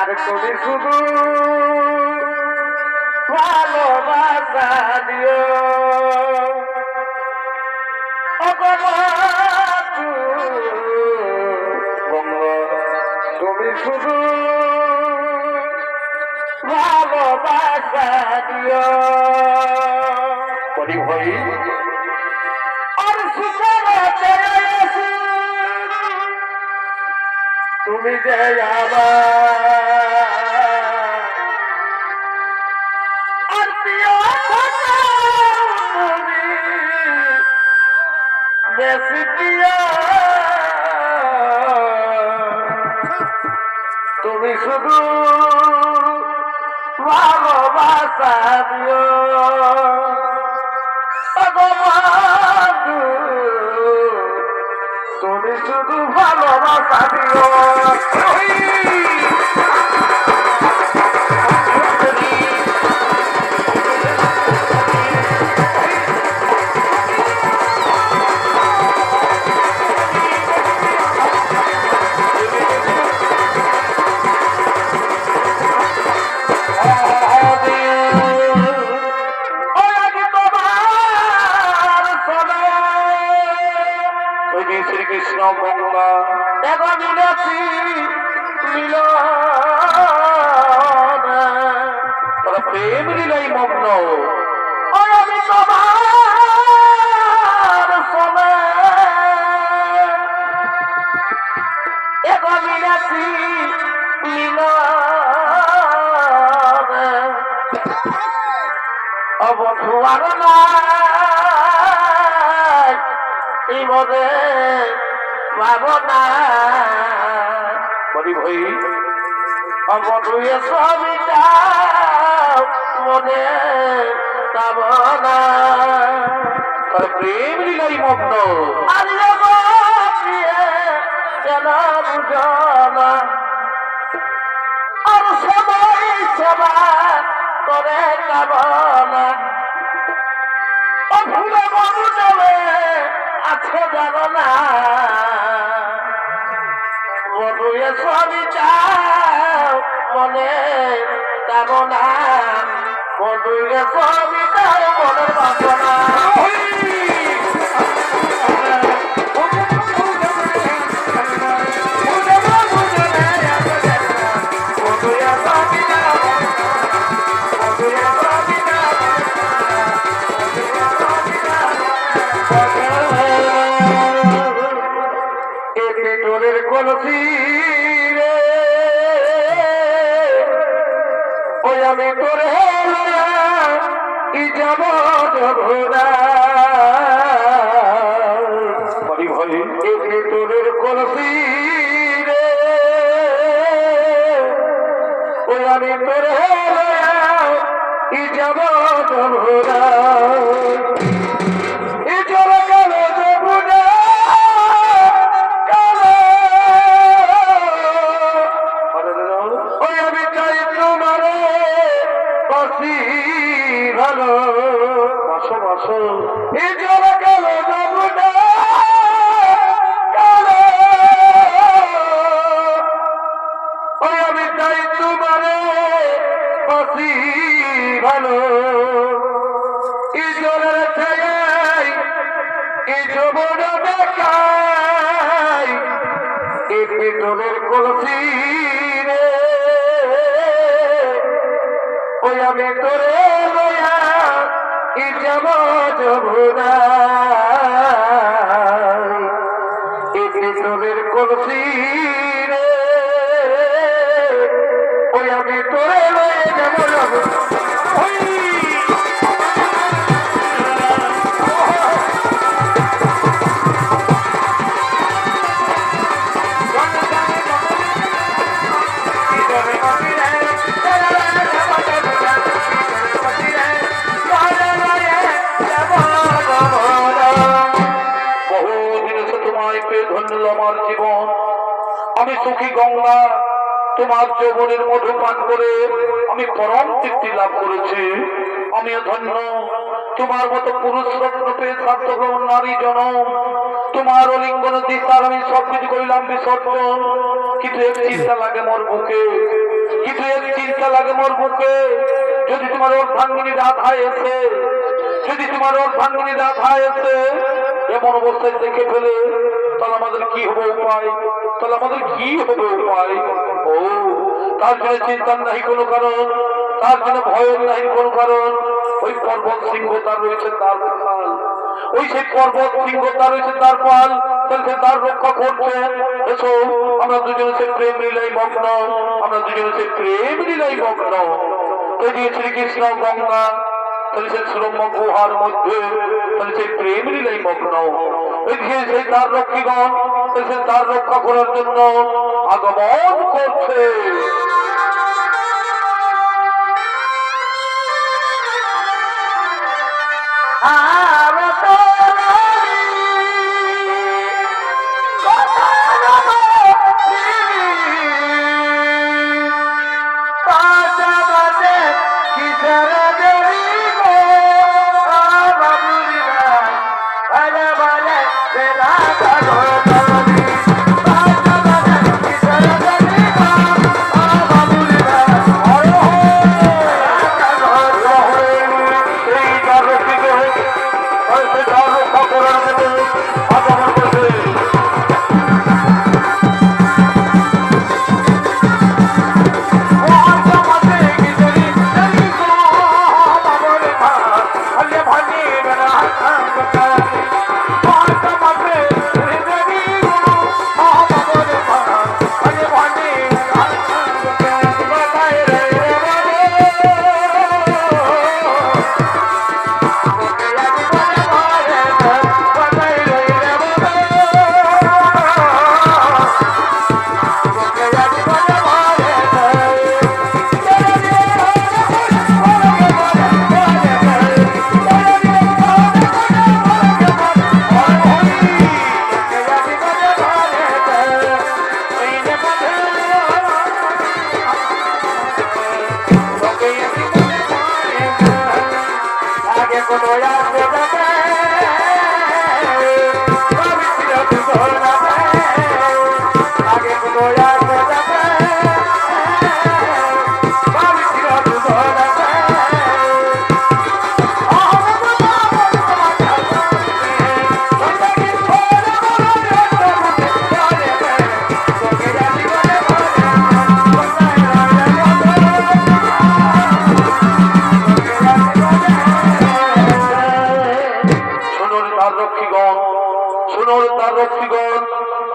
আর তুমি শুধু ভালোবাসা দিও তুমি শুধু ভালোবাসা দিও করি ভাই আর সুখে তুমি যে আর প্রিয় বেশি প্রিয় তুমি শুধু ভালোবাসা দিও তুমি শুধু ভালোবাসা দিও শ্রীকৃষ্ণ গঙ্গা দেখো মিলেছি মিল তারা প্রেম লীলাই মগ্ন আমি তোমার আর নাই এই মনে ভাবনা বলি ভাই অমধুয়ে সবিতা মনে ভাবনা প্রেম লীলাই মগ্ন আর কেন বুঝনা আর সবাই সেবা করে কামনা ও ফুলে মনু যাবে আছে জানো না মধুয়ে সবই চাও মনে কামনা মধুয়ে সবই চাও মনের বাসনা কলসি রে ওই আমি তোরে যাব ঘোরা বলি ভাই তোরের কলসি রে ওই আমি তোরে যাব ঘোরা ভালো বাসো বাসো এই জল গেল যাবুনা কালো ওই আমি চাই তোমারে বাসি ভালো এই জলের ছায়াই এই যৌবন দেখাই এই পেট্রোলের কলসি রে ওই আমি তোরে লয়া ই যাব যমুনা এই পেট্রোলের কলসি রে ওই আমি তোরে লয়ে যাব যমুনা আমার জীবন আমি সুখী গঙ্গা তোমার যৌবনের মধু পান করে আমি পরম তৃপ্তি লাভ করেছি আমি ধন্য তোমার মতো পুরুষ রত্ন পেয়ে সার্থক নারী জনম তোমার অলিঙ্গন দিশার আমি সবকিছু করিলাম বিসর্জন কিন্তু এক চিন্তা লাগে মোর বুকে কিন্তু এক চিন্তা লাগে মোর বুকে যদি তোমার অর্ধাঙ্গিনী রাধায় এসে যদি তোমার অর্ধাঙ্গিনী রাধায় এসে এমন অবস্থায় দেখে ফেলে তাহলে আমাদের কি হবে উপায় তাহলে আমাদের কি হবে উপায় ও তার জন্য চিন্তার নাই কোনো কারণ তার জন্য ভয়ের নাই কোনো কারণ ওই পর্বত সিংহ তার রয়েছে তার পাল ওই সেই পর্বত সিংহ তার রয়েছে তার পাল তাহলে তার রক্ষা করছে এসো আমরা দুজনে সে প্রেম লীলাই মগ্ন আমরা দুজনে সে প্রেম লীলাই মগ্ন তৈরি শ্রীকৃষ্ণ গঙ্গা তাহলে সে শ্রম গুহার মধ্যে তাহলে সেই প্রেম লীলাই মগ্ন সেই তার রক্ষীগণ সে তার রক্ষা করার জন্য আগমন করছে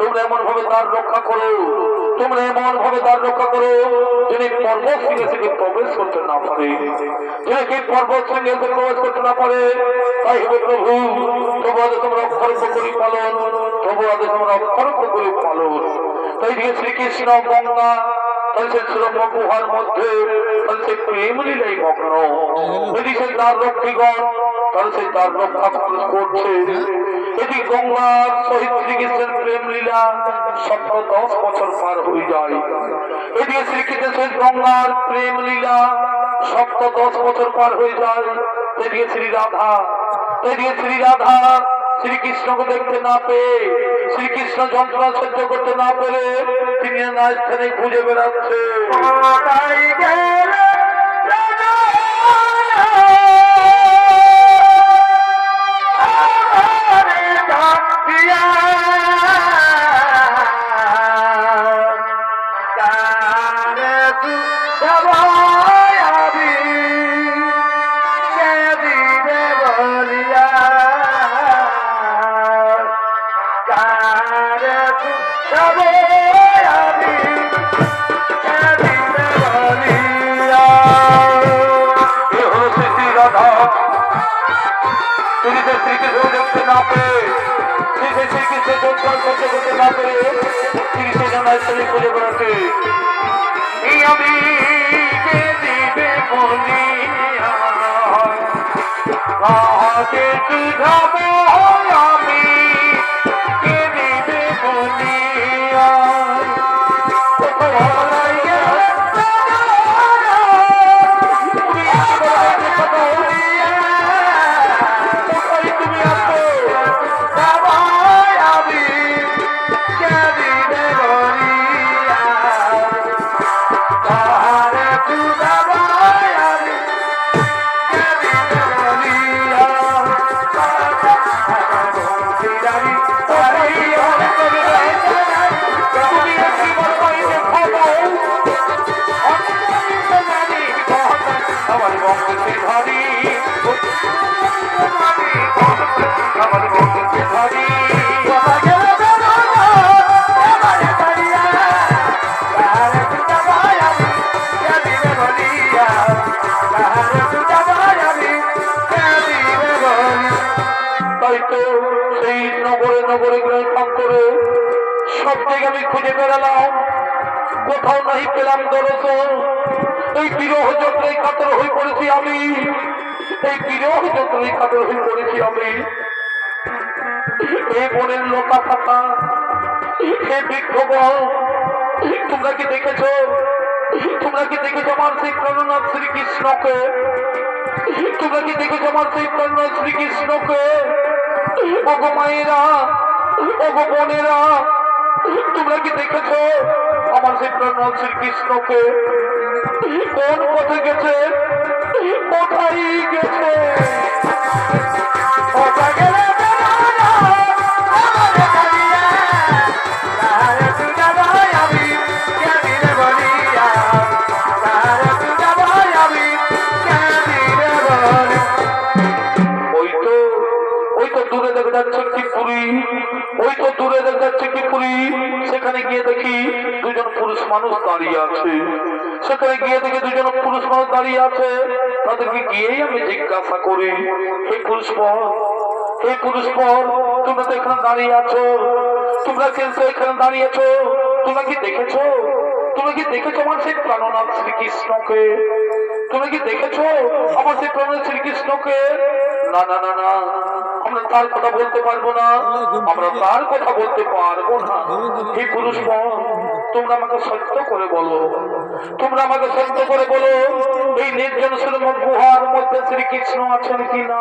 তোমরা এমন ভাবে তার রক্ষা করো, তোমরা এমন ভাবে তার রক্ষা করো যিনি পর্বত সিংহে থেকে প্রবেশ করতে না পারে, যিনি পর্বত সিংহে প্রবেশ করতে না পারে। তাই হবে প্রভু, তবু আগে তোমরা অক্ষরক্ষ করি পালন, তবু আগে তোমরা অক্ষরক্ষ করি পালন। তাই দিয়ে শ্রীকৃষ্ণ গঙ্গা তাহলে সুরম্য গুহার মধ্যে তাহলে সেই প্রেম লীলাই মগ্ন, যদি সেই তার রক্ষীগণ তাহলে সেই তার রক্ষা করছে। এটি গঙ্গার সহিত শ্রীকৃষ্ণের প্রেম লীলা 10 বছর পার হয়ে যায়। এদিকে শ্রীকৃষ্ণের সহিত গঙ্গার প্রেম লীলা 10 বছর পার হয়ে যায়। এদিকে শ্রী রাধা শ্রীকৃষ্ণকে দেখতে না পেয়ে, শ্রীকৃষ্ণ যন্ত্রণা সহ্য করতে না পেরে তিনি না স্থানে খুঁজে বেড়াচ্ছে। শ্রীকৃষ্ণ দেখতে না পেয়ে, শ্রীকৃষ্ণ যন্ত্রণা সহ্য করতে না পেরে তিনি সেজন্য খুঁজে বেড়াচ্ছে। আমি কে দিবে বলিয়া কাকে শুধাবো, আমি কে দিবে বলিয়া সব জায়গায় আমি খুঁজে বেড়ালাম, কোথাও নাই পেলাম দর্শন। এই বিরহ যন্ত্রণায় কাতর হয়ে পড়েছি আমি, এই বিরহ যন্ত্রণায় কাতর হয়ে পড়েছি আমি। এই বনের লতা পাতা, হে বৃক্ষবন, তোমরা কি দেখেছো? তোমরা কি দেখেছো আমার সেই প্রাণনাথ শ্রীকৃষ্ণকে? তোমরা কি দেখেছো আমার সেই প্রাণনাথ শ্রীকৃষ্ণকে? ওগো মায়েরা, ওগো বোনেরা, তোমরা কি দেখেছো আমার সেই প্রাণনাথ শ্রীকৃষ্ণকে? কোন পথে গেছে, কোথায় গেছে? সেখানে গিয়ে দেখি দুজন পুরুষ মানুষ দাঁড়িয়ে আছে। তাদেরকে গিয়েই আমি জিজ্ঞাসা করি, হে পুরুষ পর, তোমরা তো এখানে দাঁড়িয়ে আছো, তোমরা কেন এখানে দাঁড়িয়ে আছো? তোমরা কি দেখেছো আমার সেই প্রাণনাথ শ্রীকৃষ্ণকে? তোমরা কি দেখেছো আমার সেই প্রাণনাথ শ্রীকৃষ্ণকে? না না না না, আমরা তার কথা বলতে পারবো না, আমরা তার কথা বলতে পারবো না। হে পুরুষ, তোমরা আমাকে সত্য করে বলো, এই নির্জন সুরম গুহার মধ্যে শ্রীকৃষ্ণ আছেন কিনা?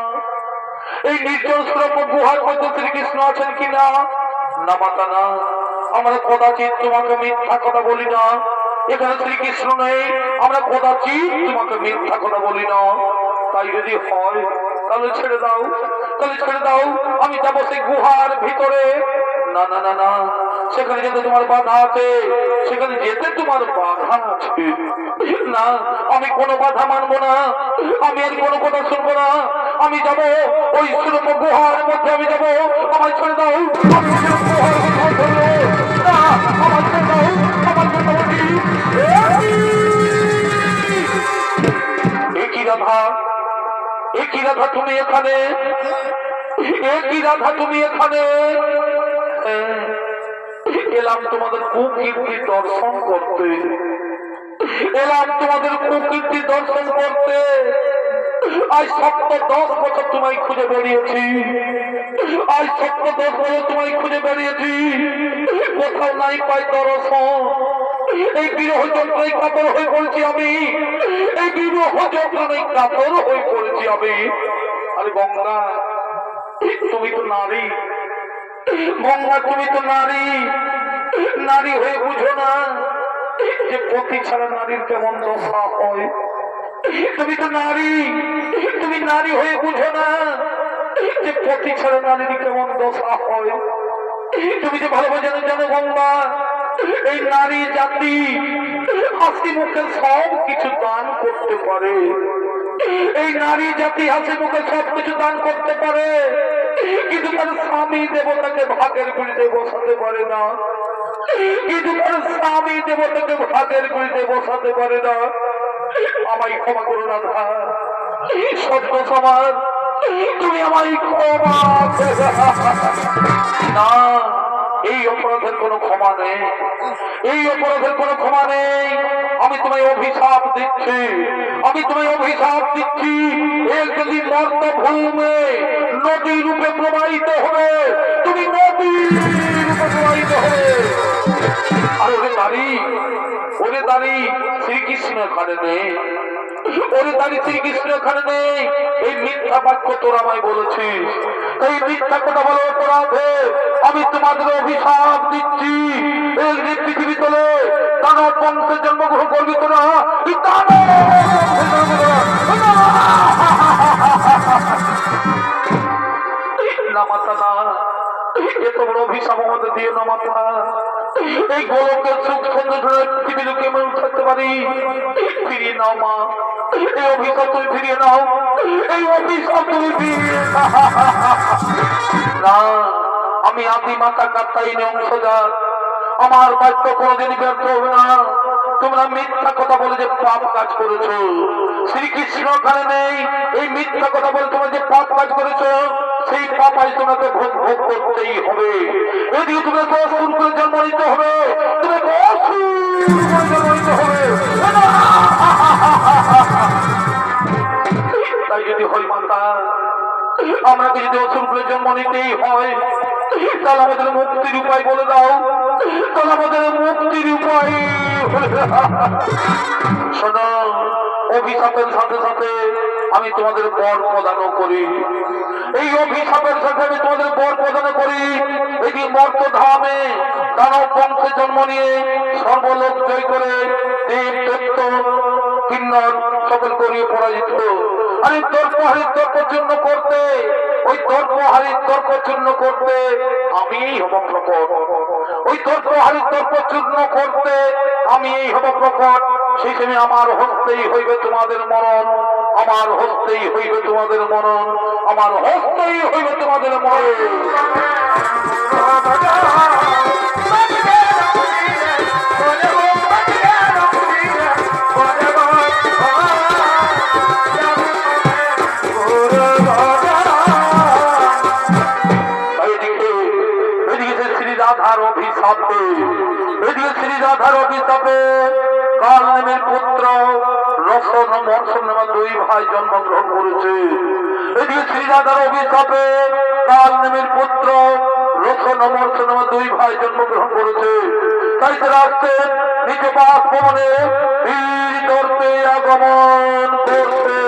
এই নির্জন সুরম্য গুহার মধ্যে শ্রীকৃষ্ণ আছেন কিনা? না মাতা না, আমরা কদাচিৎ তোমাকে মিথ্যা কথা বলি না। এখানে শ্রীকৃষ্ণ নেই, আমরা কদাচিৎ তোমাকে মিথ্যা কথা বলি না। তাই যদি হয় তাহলে ছেড়ে দাও, তাহলে ছেড়ে দাও, আমি যাবো সেই গুহার ভিতরে। না না না না, সেখানে যেতে তোমার বাধা আছে, সেখানে যেতে তোমার বাধা আছে। না, আমি কোনো বাধা মানবো না, আমি আর কোনো কথা শুনবো না। আমি যাব ওই সুরম্য গুহার মধ্যে, আমি যাব। আমার ছেড়ে দাও, আমি গুহার মধ্যে না, আমার ছেড়ে দাও, আমার ছেড়ে দাও। একই রাধা, একই রাধা তুমি এখানে, একই রাধা তুমি এখানে। এলাম তোমাদের কুকীর্তি দর্শন করতে, এলাম তোমাদের কুকীর্তি দর্শন করতে। আজ 10 বছর তোমায় খুঁজে বেরিয়েছি, আজ 10 বছর তোমায় খুঁজে বেরিয়েছি, কোথাও নাই পাই দর্শন। এই বিরহ যন্ত্রণায় কাতর হয়ে পড়েছি আমি, এই বিরহ যন্ত্রণায় কাতর হয়ে পড়েছি আমি। আরে গঙ্গা, তুমি তো নারী, গঙ্গা তুমি তো নারী, নারী হয়ে বুঝো না যে পতি ছাড়া নারীর কেমন দশা হয়। তুমি তো নারী, তুমি নারী হয়ে বুঝো না যে পতি ছাড়া নারীর কেমন দশা হয়। তুমি যে ভালো জানো, জানো গঙ্গা, এই নারী জাতি হাসি মুখে সব কিছু দান করতে পারে, এই নারী জাতি হাসি মুখে সব কিছু দান করতে পারে, কিন্তু তার স্বামী দেবতাকে ভাগের বিরুদ্ধে বসাতে পারে না, কিন্তু তার স্বামী দেবতাকে ভাগের বিরুদ্ধে বসাতে পারে না। আমায় ক্ষমা করো রাধা, সত্য সমাজ, তুমি আমায় ক্ষমা না। এই অপরাধের কোনো ক্ষমা নেই, এই অপরাধের কোনো ক্ষমা নেই। আমি তোমায় অভিশাপ দিচ্ছি, আমি তোমায় অভিশাপ দিচ্ছি। এর যদি মর্ত ভূমে নদী রূপে প্রবাহিত হবে, তুমি নদী রূপে প্রবাহিত হবে। আর ওরে দাঁড়ি, ওরে দাঁড়ি, শ্রীকৃষ্ণ এখানে নেই, ওরে দাঁড়ি, শ্রীকৃষ্ণ এখানে নেই। এই মিথ্যা বাক্য তোরা আমায় বলেছিস, এই মিথ্যা কথা বলে অপরাধে আমি তোমাদের অভিশাপ দিচ্ছি। এই পৃথিবী তোলে দানব বংশে জন্মগ্রহণ করবি তোরা, না মাতা না, এত বড় অভিশাপ আমাদের দিয়ে না মাতা। এই গোলকের সুখ সৌন্দর্য পৃথিবী লোকে আমি থাকতে পারি, ফিরিয়ে নাও মা, এই অভিশাপ তুমি ফিরিয়ে নাও, এই অভিশাপ তুমি ফিরিয়ে না। আমি আদি মাতা কাত্তায়িনী অংশজাত, আমার বাক্য কোনোদিন ব্যর্থ হবে না। তোমরা মিথ্যা কথা বলে যে পাপ কাজ করেছো, শ্রীকৃষ্ণ ওখানে নেই, এই মিথ্যা কথা বলে তোমরা যে পাপ কাজ করেছো, সেই পাপ আজ তোমাকে ভোগ ভোগ করতেই হবে। এদিকে তোমাকে অসুর করে জন্ম নিতে হবে, তোমাকে অসুর করে জন্ম নিতে হবে। তাই যদি হয় মাতা, আমাকে যদি অসুর করে জন্ম নিতেই হয়, তাহলে আমাদের মুক্তির উপায় বলে দাও, তাহলে আমাদের মুক্তির উপায়। শোনো, অভিশাপের সাথে সাথে আমি তোমাদের বর প্রদানও করি, এই অভিশাপের সাথে আমি তোমাদের বর প্রদান করি। এই মর্ত ধামে দানব বংশে জন্ম নিয়ে সর্বলোক জয় করে দেব দত্ত কিন্নর সকল করিয়ে পরাজিত। আরে তর্কহারির তর্ক চূর্ণ করতে, ওই তর্কহারির তর্ক চূর্ণ করতে আমি হব প্রকট, ওই তর্কহারির তর্ক চূর্ণ করতে আমি এই হব প্রকট। সেই সময় আমার হস্তেই হইবে তোমাদের মরণ, আমার হস্তেই হইবে তোমাদের মরণ, আমার হস্তেই হইবে তোমাদের মরণ। রাধার অভিশাপে, এদিকে শ্রী রাধার অভিশাপে কাল নেমের পুত্র রসন মর্ষণ নামে 2 ভাই জন্মগ্রহণ করেছে। এদিকে শ্রী রাধার অভিশাপে কাল নেমের পুত্র রসন মর্ষণ নামে 2 ভাই জন্মগ্রহণ করেছে। তাই তারা আসছেন নিজ বাসভবনে বীর দর্পে আগমন করছে।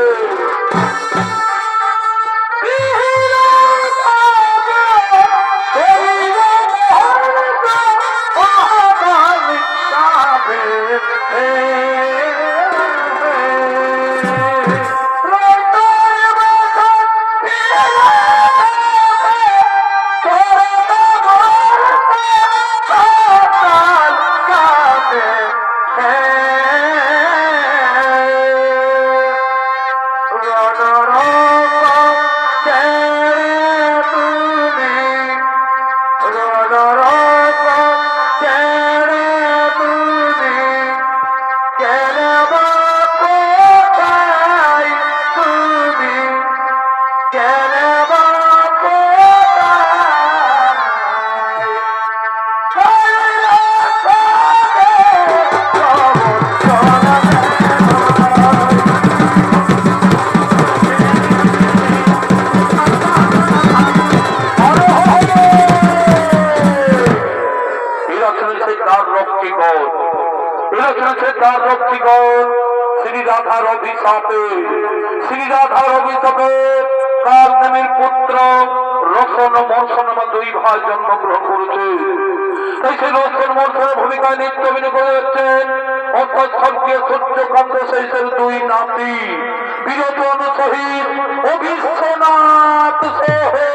অভিশাপে শ্রী রাধার অভিশাপে কাল নামের পুত্র রসন মর্ষণ আমার দুই ভাই জন্মগ্রহণ করেছে। তাই সেই রসন মর্ষণের ভূমিকায় নৃত্য অভিনয় করে যাচ্ছেন অর্থাৎ স্বর্গীয় সূর্যকান্ত শেষের দুই নাতি বিরোধন সহিত ও বিশ্বনাথ সোহে।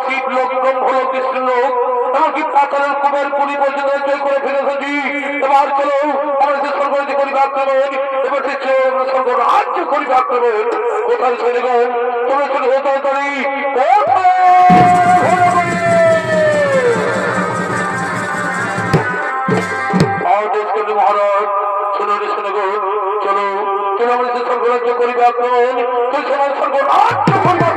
শিব লোক ব্রহ্ম লোক কৃষ্ণ লোক এমনকি পাতালের কুবের পুরী পর্যন্ত জয় করে ফেলেছি। এবার চলো আমরা সে স্বর্গরাজ্য করিবে আক্রমণ, এবার সে স্বর্গ রাজ্য করিবে আক্রমণ। কোথায় চলে গেল তোমরা চলে হতে পারি মহারাজ শুনে শুনে গো চলো চলো আমরা সে স্বর্গরাজ্য করিবে আক্রমণ, স্বর্গ রাজ্য করিবে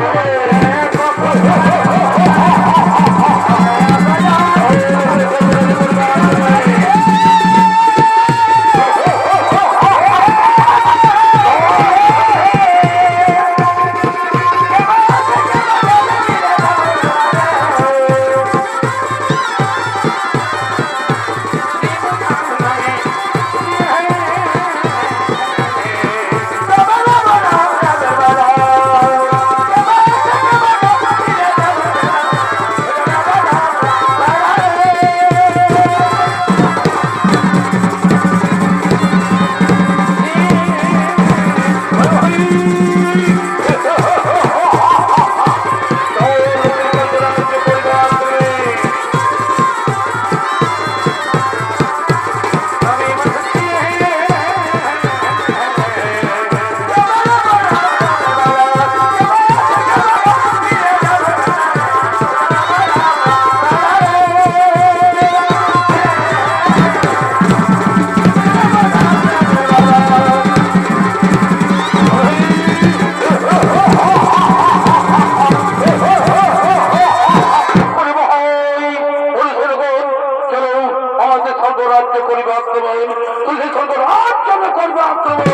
স্বর্গরাজ্য করিবে আক্রমণ, তুই স্বর্গরাজ্য করবে আক্রমণ।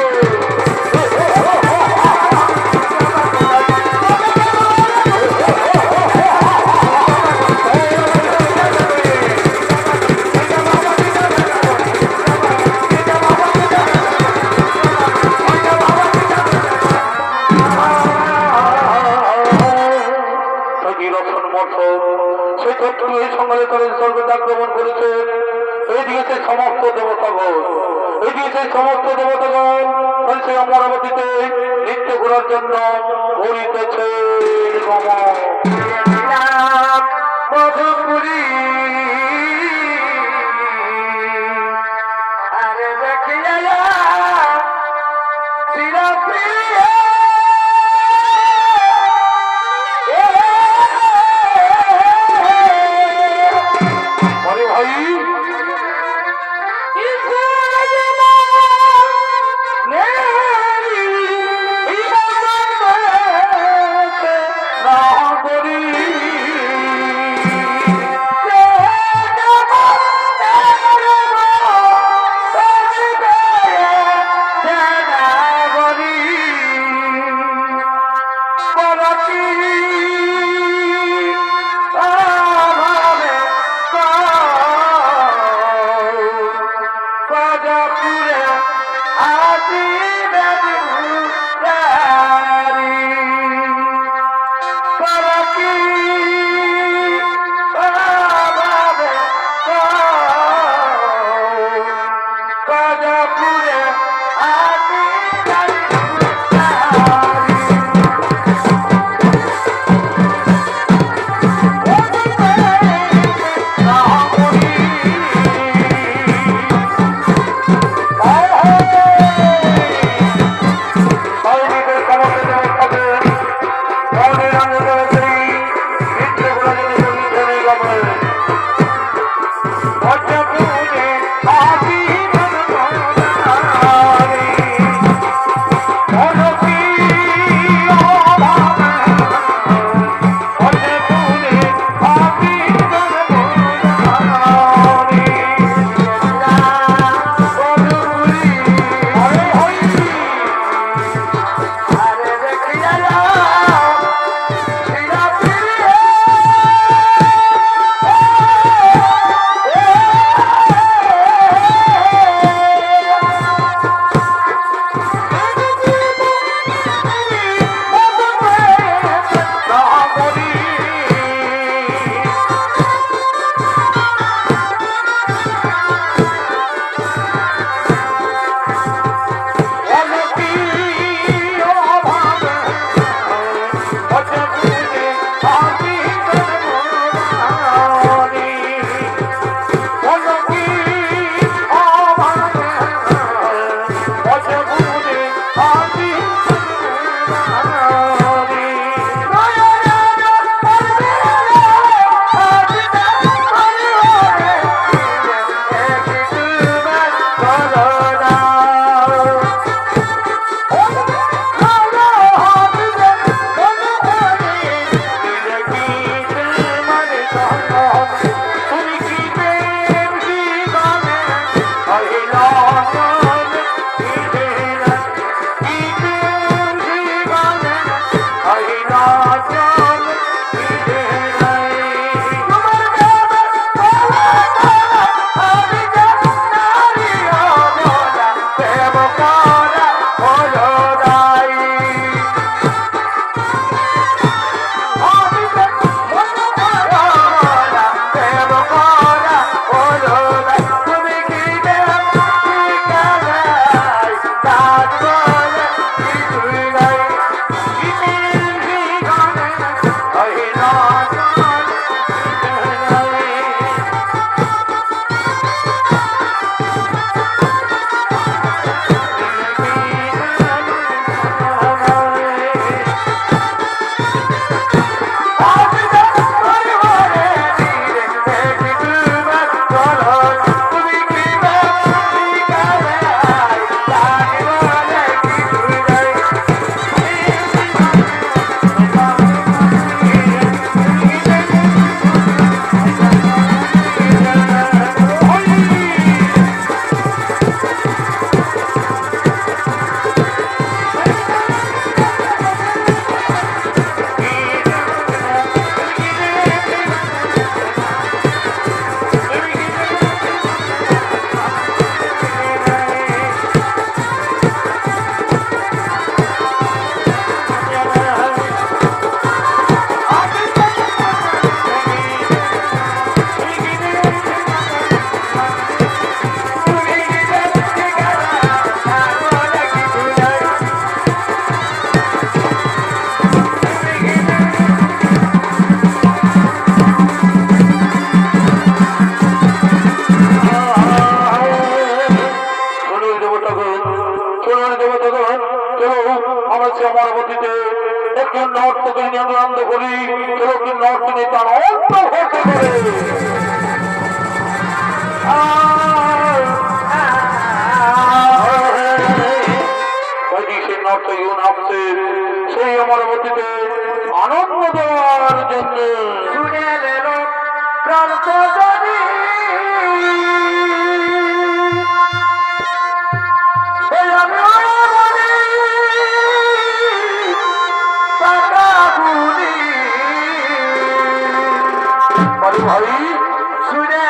আক্রমণ করেছে এইদিকে সমস্ত দেবতাগণ, এইদিকে সমস্ত দেবতাগণ সেই অমরাবতীতে নৃত্য করার জন্য ঘুরিতেছে মধুপুরী আরে দেখিয়া করি আর ভাই শুনে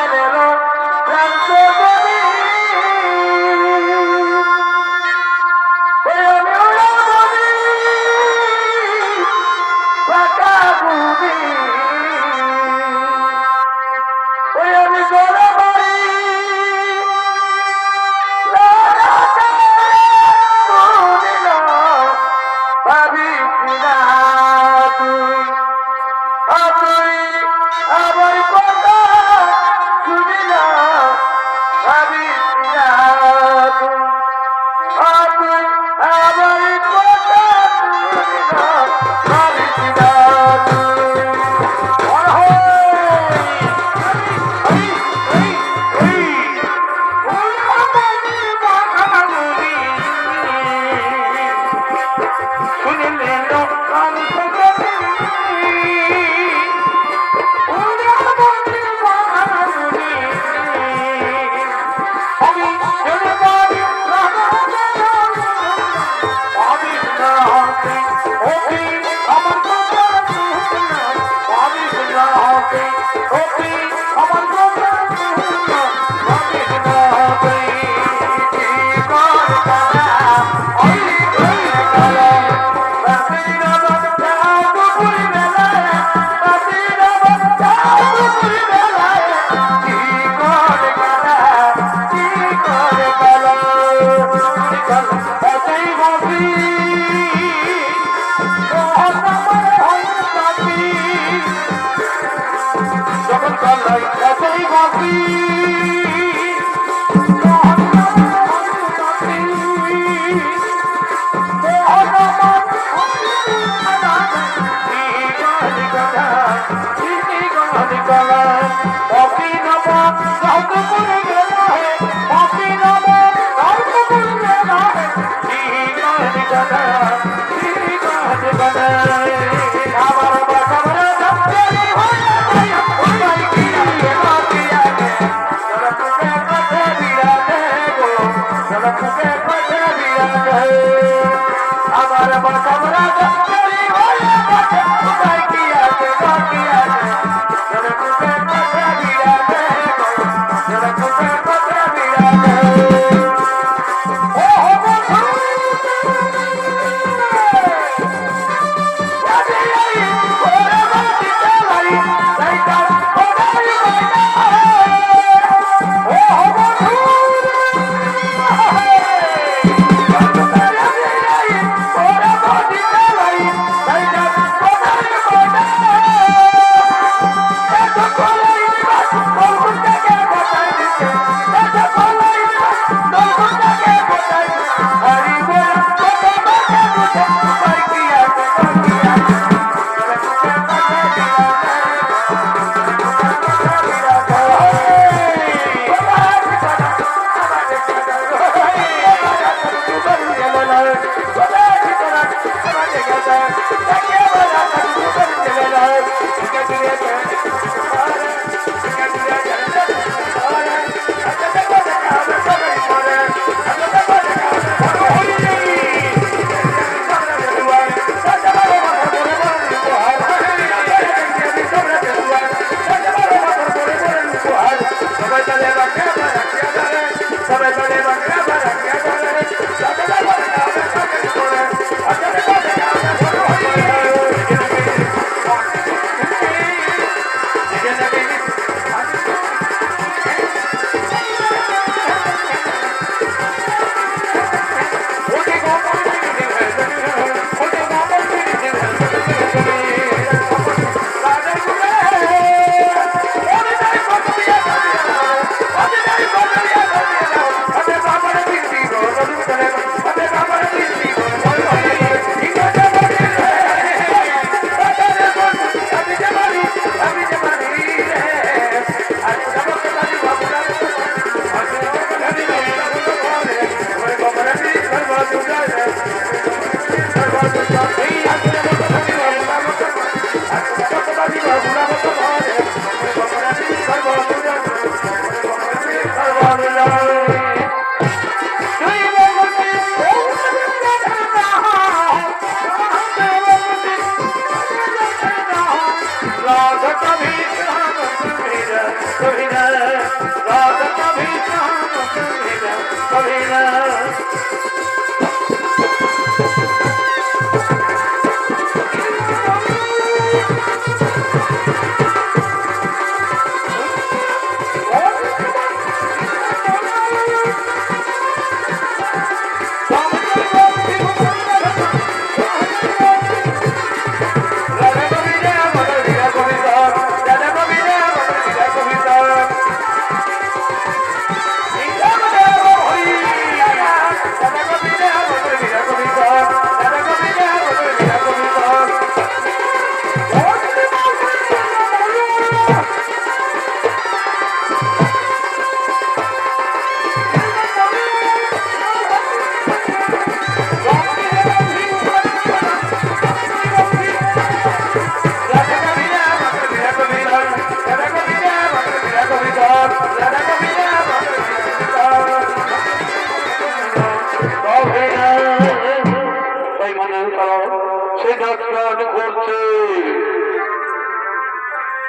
নিল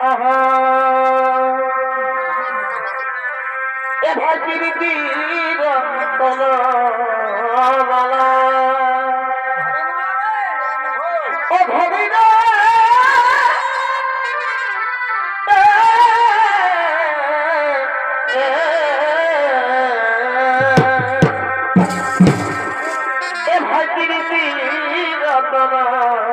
আহা এ ভাগীরথী রতনমালা ও ভবিনা এ ভাগীরথী রতনমালা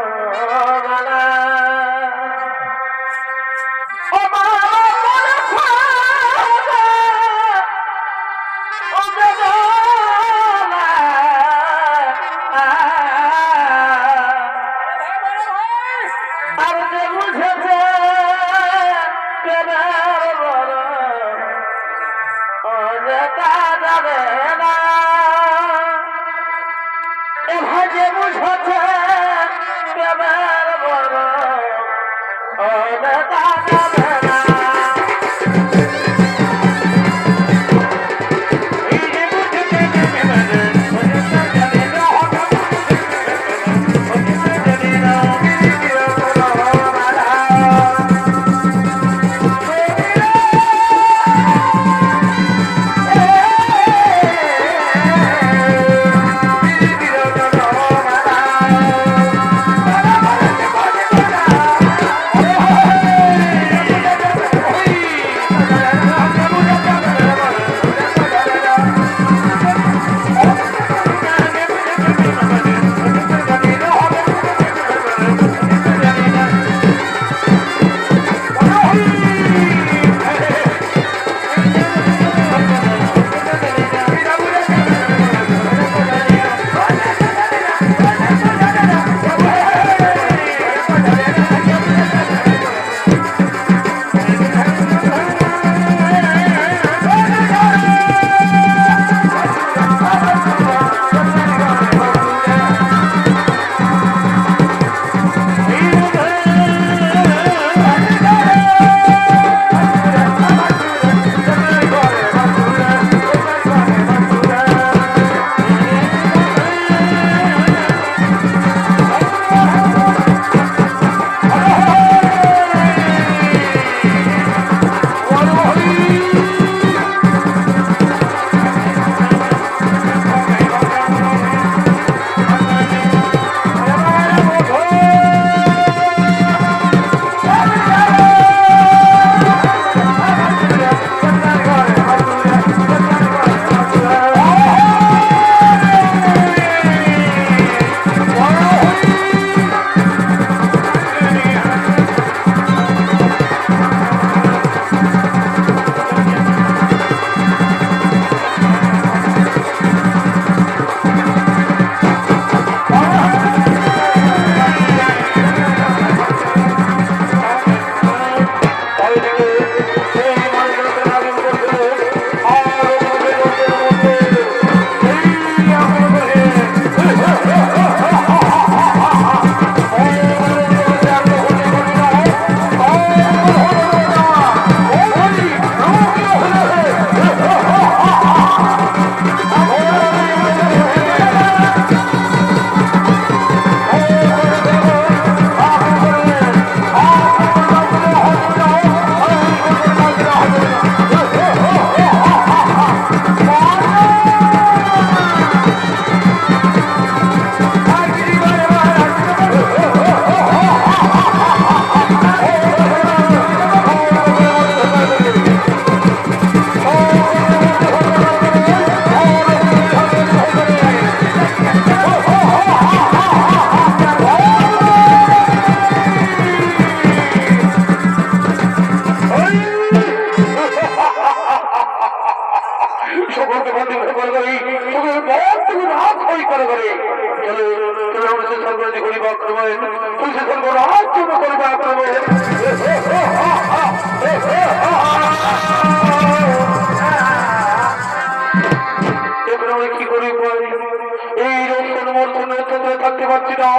থাকতে পারছি না,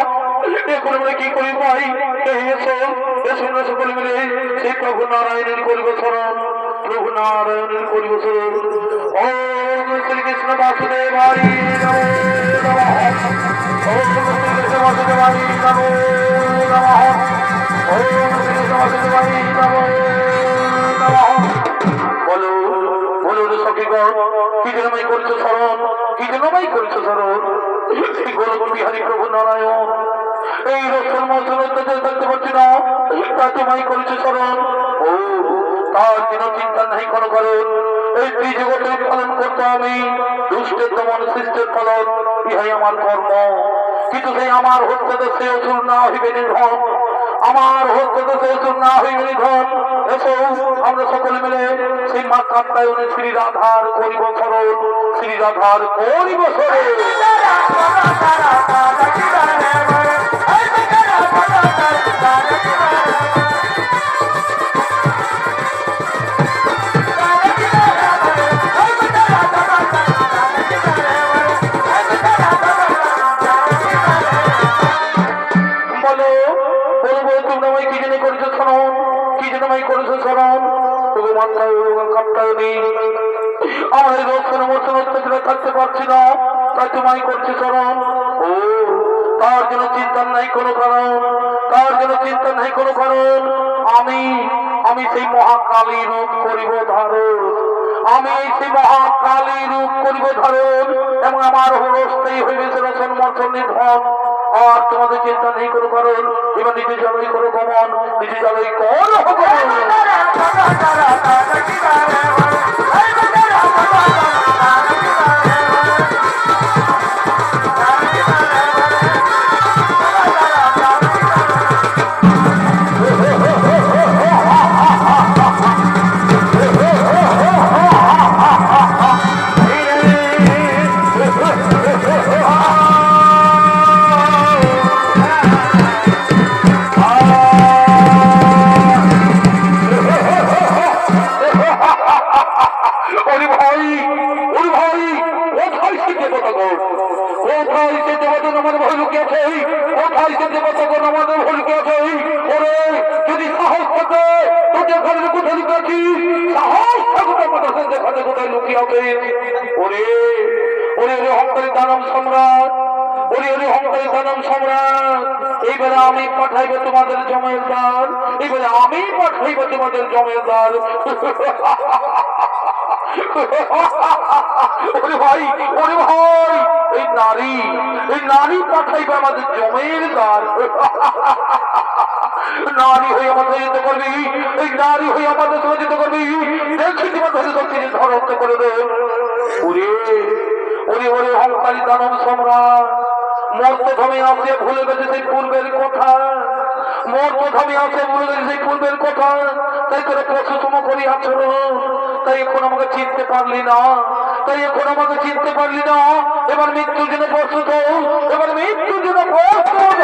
এখন আমরা কি করি ভাই? এসো এসো আমরা সকলে মিলে সেই প্রভু নারায়ণের করিব স্মরণ, প্রভু নারায়ণের করিব স্মরণ। ওম শ্রীকৃষ্ণ বাসুদেবায় নমো নমঃ। ওম শ্রীকৃষ্ণ বাসুদেবায় নমো নমঃ। বলো বলো রে সখীগণ, কি যেন আমায় করছো স্মরণ, কি যেন আমায় করছো স্মরণ। গোলক বিহারী প্রভু নারায়ণ, এই রক্ষণ মন্ত্রণে থাকতে পারছি না, তা তোমায় করেছে স্মরণ। ও তার যেন চিন্তা নাই কোনো কারণ, এই ত্রিজগতের পালন করতে আমি দুষ্টের দমন সৃষ্টের ফলন, ইহাই আমার কর্ম। কিন্তু সেই আমার হত্যা সে অসুর না হইবে নিধন, আমার হত্যা সে অসুর না হইবে নিধন। এসো আমরা সকলে মিলে সেই মা কাত্যায়নে শ্রী রাধার করিব স্মরণ, শ্রী রাধার করিব স্মরণ। থাকতে পারছি না, তাই তোমায় করছে স্মরণ। ও তার জন্য চিন্তা নাই কোনো কারণ, তার জন্য চিন্তা নাই কোনো কারণ। আমি আমি সেই মহাকালী রূপ করিব ধারণ, আমি সেই মহাকালী রূপ করিব ধারণ, এবং আমার হস্তেই হইবে রচন মর্চন নিধন। আর তোমাদের চিন্তা নেই কোনো কারণ। এবার নিজে জলই করো গমন, নিজে জলই করো গমন। এইবারে আমি পাঠাইব তোমাদের জমিদার, এইবারে আমি পাঠাইব তোমাদের জমিদার। ওরে ভাই, ওরে ভাই, এই নারী পাঠাইবে আমাদের জমিদার। নারী হয়ে আমাদের যেতে করবি, এই নারী হয়ে আমাদের যেতে করবি, দেখি তোমাদের ধরন্ত করে দে। ওরে ওরে ওরে অহংকারী দানব সম্রাট, মর্তধামে আসে ভুলে গেছে সেই পূর্বের কথা, মর্তধামে আসে ভুলে গেছে সেই পূর্বের কথা। তাই করে পশুতম করি আচরণ, তাই এখন আমাকে চিনতে পারলি না, তাই এখন আমাকে চিনতে পারলি না। এবার মৃত্যুর জন্য প্রস্তুত, এবার মৃত্যুর জন্য প্রস্তুত।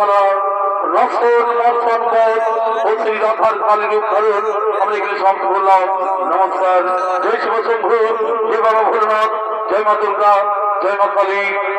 বলা রসন মর্ষণ বোধ ও শ্রী রাধার কালী রূপ ধারণ আমরা এখানে সমাপ্ত করলাম। নমস্কার। জয় শিব শম্ভু, জয় বাবা ভোলেনাথ, জয় মা দুর্গা, জয় মা কালী।